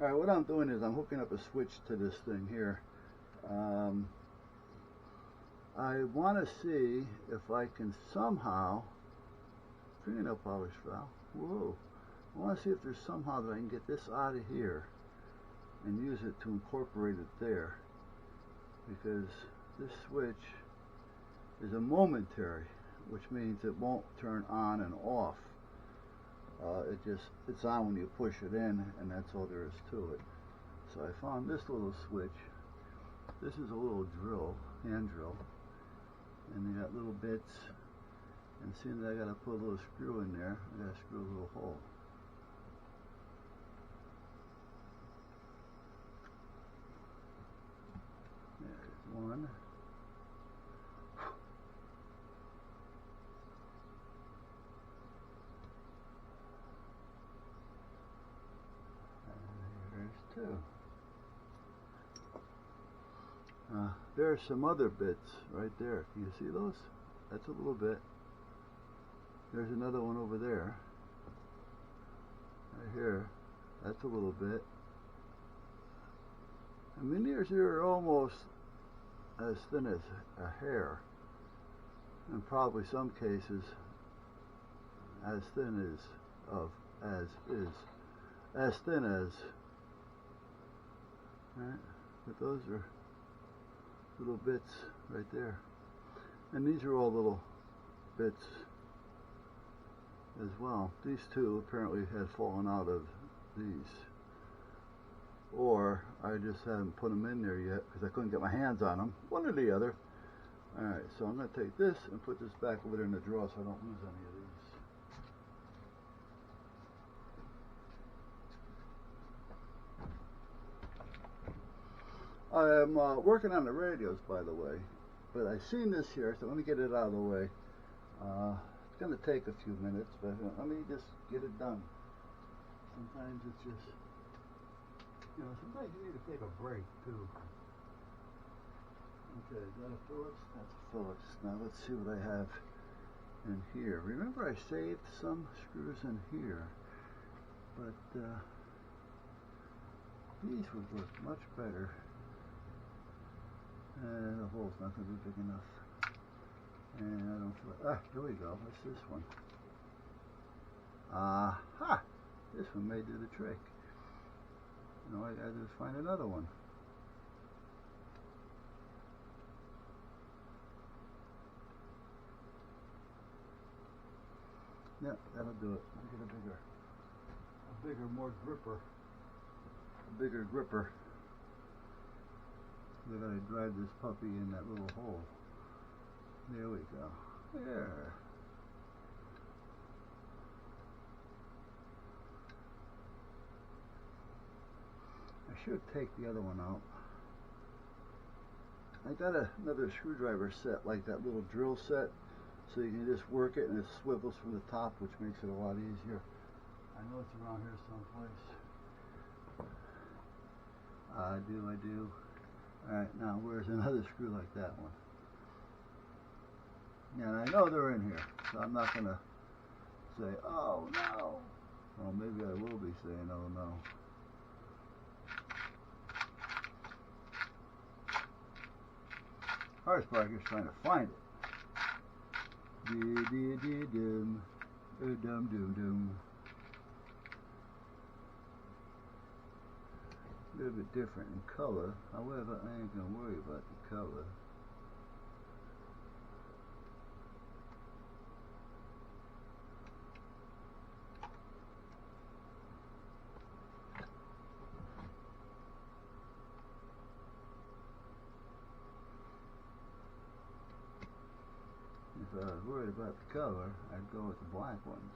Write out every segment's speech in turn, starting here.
Alright, what I'm doing is I'm hooking up a switch to this thing here. I want to see if I can somehow, fingernail polish fell, whoa, I want to see if there's somehow that I can get this out of here and use it to incorporate it there, because this switch is a momentary, which means it won't turn on and off. It's on when you push it in, and that's all there is to it. So I found this little switch. This is a little drill, hand drill, and they got little bits, and see that I gotta put a little screw in there. I gotta screw a little hole. There's one. Too. There's some other bits right there. Can you see those? That's a little bit. There's another one over there. Right here. That's a little bit. I mean, these are almost as thin as a hair. In probably some cases as thin as right, but those are little bits right there, and these are all little bits as well. These two apparently had fallen out of these, or I just hadn't put them in there yet because I couldn't get my hands on them, one or the other. Alright, so I'm going to take this and put this back over there in the drawer so I don't lose any of these. I'm working on the radios, by the way, but I've seen this here, so let me get it out of the way. It's going to take a few minutes, but let me just get it done. Sometimes it's just, sometimes you need to take a break, too. Okay, is that a Phillips? That's a Phillips. Now let's see what I have in here. Remember I saved some screws in here, but these would work much better. The hole's not going to be big enough. And I don't feel here we go. What's this one? Aha! This one may do the trick. All I gotta do is find another one. Yeah, that'll do it. I'll get a bigger, more gripper. A bigger gripper. We gotta drive this puppy in that little hole. There we go. There. I should take the other one out. I got another screwdriver set, like that little drill set, so you can just work it and it swivels from the top, which makes it a lot easier. I know it's around here someplace. I do. Alright, now where's another screw like that one? Yeah, and I know they're in here, so I'm not going to say, oh no. Well, maybe I will be saying, oh no. Hardest part is trying to find it. Dum dum dum. A little bit different in color. However, I ain't gonna worry about the color. If I was worried about the color, I'd go with the black ones.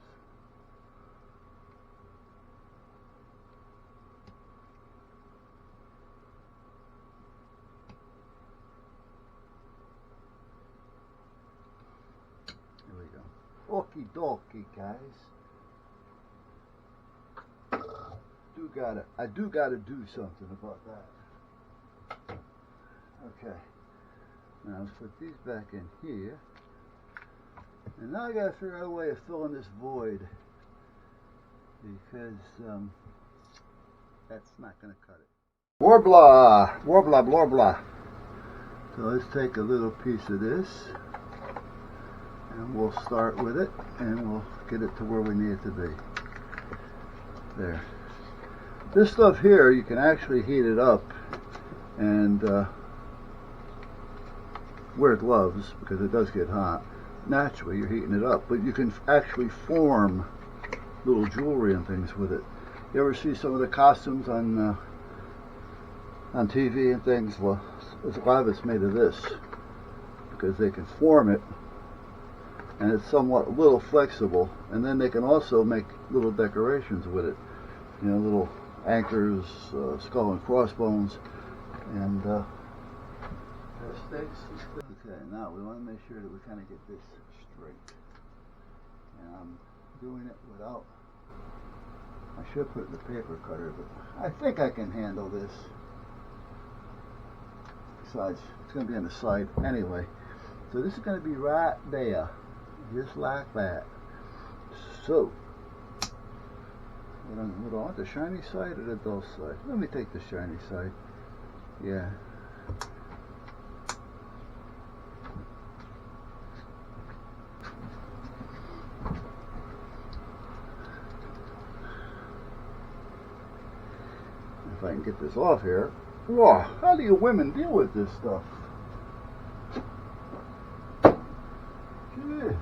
There we go. Okie dokie, guys. I do gotta do something about that. Okay. Now let's put these back in here. And now I gotta figure out a way of filling this void, because That's not going to cut it. Warbler, warbler, warbler. So let's take a little piece of this, and we'll start with it, and we'll get it to where we need it to be. There. This stuff here, you can actually heat it up and wear gloves because it does get hot. Naturally, you're heating it up, but you can actually form little jewelry and things with it. You ever see some of the costumes on TV and things? Well, a lot of it's made of this because they can form it, and it's somewhat a little flexible, and then they can also make little decorations with it. You know, little anchors, skull and crossbones, and sticks. Okay, now we want to make sure that we kind of get this straight. And I'm doing it without, I should put it in the paper cutter, but I think I can handle this. Besides, it's going to be on the side anyway. So this is going to be right there, just like that. So, I want the shiny side or the dull side? Let me take the shiny side. Yeah. If I can get this off here. Whoa, how do you women deal with this stuff? Jeez.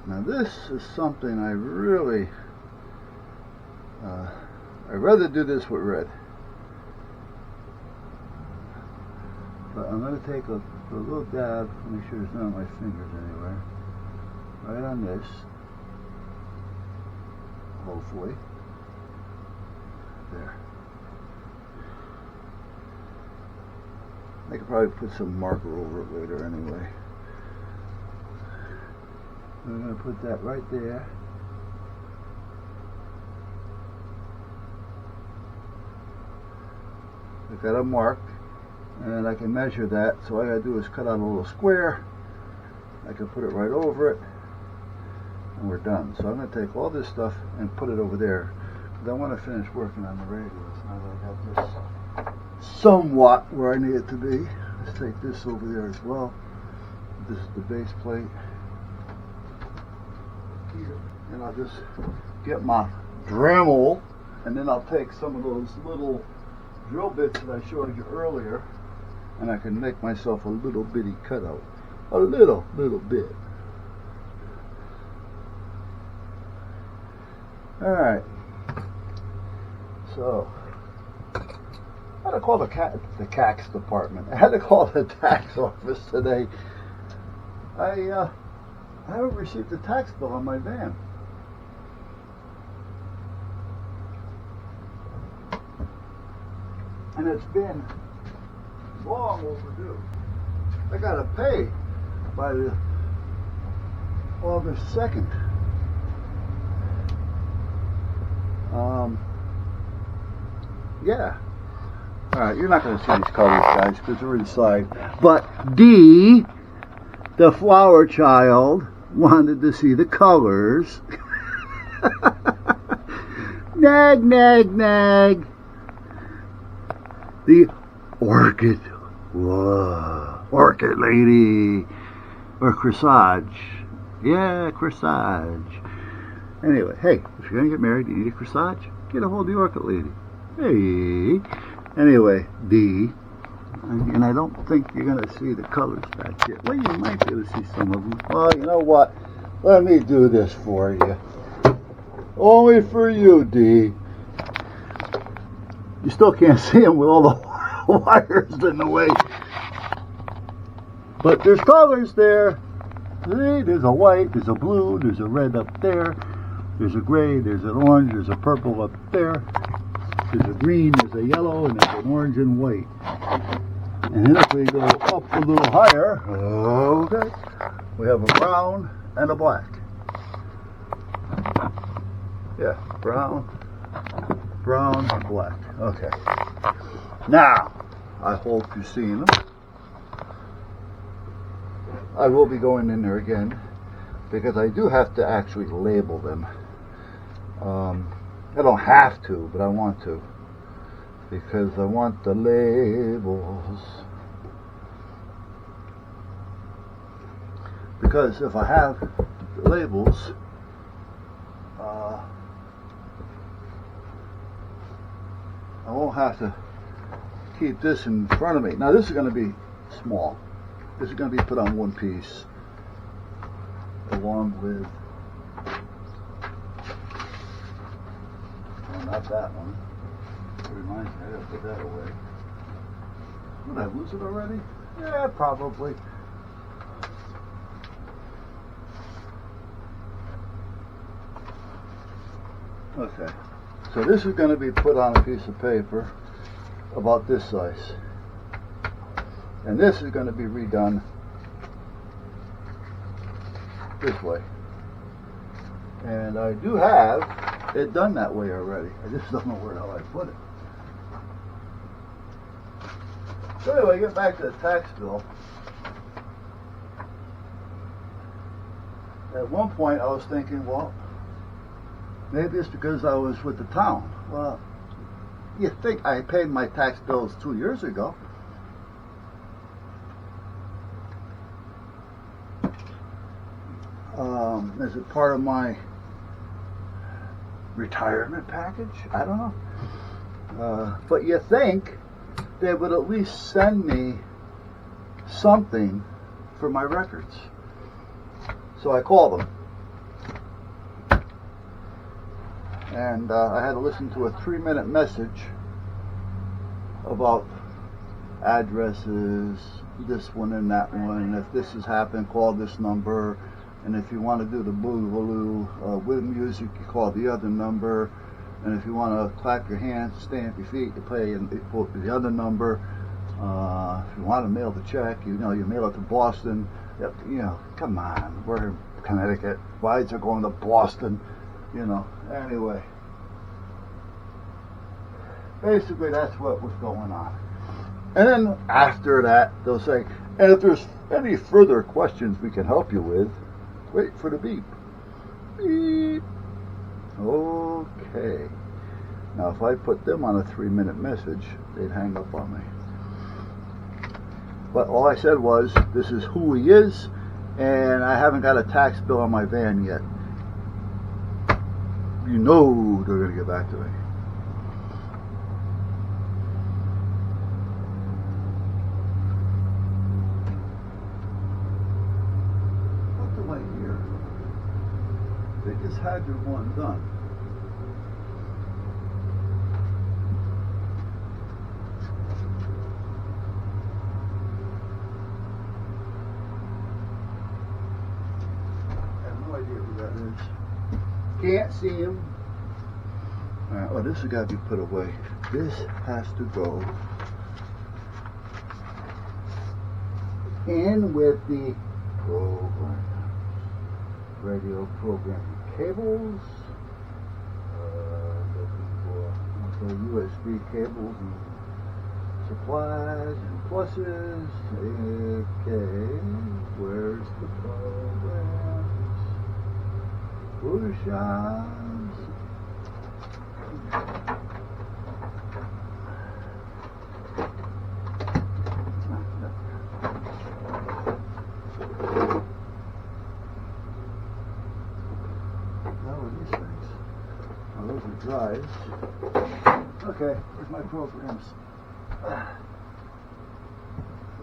Now this is something I really, I'd rather do this with red. But I'm going to take a little dab, make sure there's none of my fingers anywhere, right on this, hopefully, there. I could probably put some marker over it later anyway. I'm going to put that right there. I've got a mark, and I can measure that, so all I got to do is cut out a little square. I can put it right over it, and we're done. So I'm going to take all this stuff and put it over there, because I want to finish working on the radius now that I got this somewhat where I need it to be. Let's take this over there as well. This is the base plate. And I'll just get my Dremel, and then I'll take some of those little drill bits that I showed you earlier, and I can make myself a little bitty cutout. A little bit. Alright. So, I had to call the CAX department. I had to call the tax office today. I haven't received a tax bill on my van. And it's been long overdue. I gotta pay by the August 2nd. Yeah. Alright, you're not going to see these colors, guys, because they're inside. But D, the flower child, wanted to see the colors. Nag, nag, nag. The orchid. Whoa. Orchid lady. Or corsage. Yeah, corsage. Anyway, hey, if you're going to get married, you need a corsage? Get a hold of the orchid lady. Hey. Anyway, D. And I don't think you're going to see the colors back here. Well, you might be able to see some of them. Well, you know what? Let me do this for you. Only for you, D. You still can't see them with all the wires in the way. But there's colors there. See, there's a white, there's a blue, there's a red up there. There's a gray, there's an orange, there's a purple up there. There's a green, there's a yellow, and there's an orange and white. And then if we go up a little higher, okay, we have a brown and a black. Yeah, brown brown, black. Okay. Now, I hope you're seeing them. I will be going in there again because I do have to actually label them. I don't have to, but I want to because I want the labels. Because if I have the labels, I won't have to keep this in front of me. Now this is going to be small. This is going to be put on one piece along with, well, not that one. It reminds me, I gotta put that away. Did I lose it already? Yeah, probably. Okay, so this is going to be put on a piece of paper about this size. And this is going to be redone this way. And I do have it done that way already. I just don't know where the hell I put it. So anyway, get back to the tax bill. At one point I was thinking, well, maybe it's because I was with the town. Well, you think I paid my tax bills 2 years ago. Is it part of my retirement package? I don't know. But you think they would at least send me something for my records. So I called them. And I had to listen to a 3-minute message about addresses, this one and that one, and if this has happened, call this number. And if you want to do the boogaloo with music, you call the other number. And if you want to clap your hands, stamp your feet, you play and quote the other number. If you want to mail the check, you mail it to Boston. Come on, we're in Connecticut. Why is it going to Boston? Anyway. Basically, that's what was going on. And then after that, they'll say, and if there's any further questions we can help you with, wait for the beep. Beep. Okay. Now, if I put them on a 3-minute message, they'd hang up on me. But all I said was, this is who he is, and I haven't got a tax bill on my van yet. They're going to get back to me. What do I hear? They just had your one done. I have no idea who that is. Can't see him. Oh, this has got to be put away. This has to go in with the program. Radio programming cables. Looking for USB cables and supplies and pluses. Okay, where's the programs? Push-ons. Those are drives. Okay, where's my programs?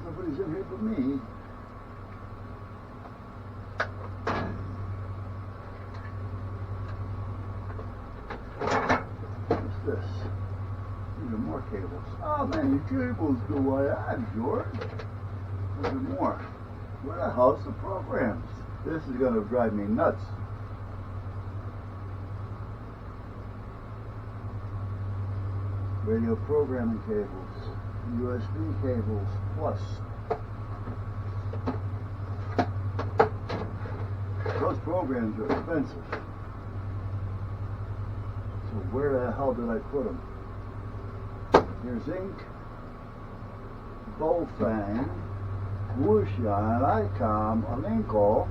Nobody's in here but me. What's this? These are more cables. Oh man, your cables go wide eyed, George. There's more. Where the hell's the programs? This is going to drive me nuts. Radio programming cables, USB cables, plus. Those programs are expensive. So where the hell did I put them? Here's ink, Bowfang, Wuxian, Icom, Aminkle,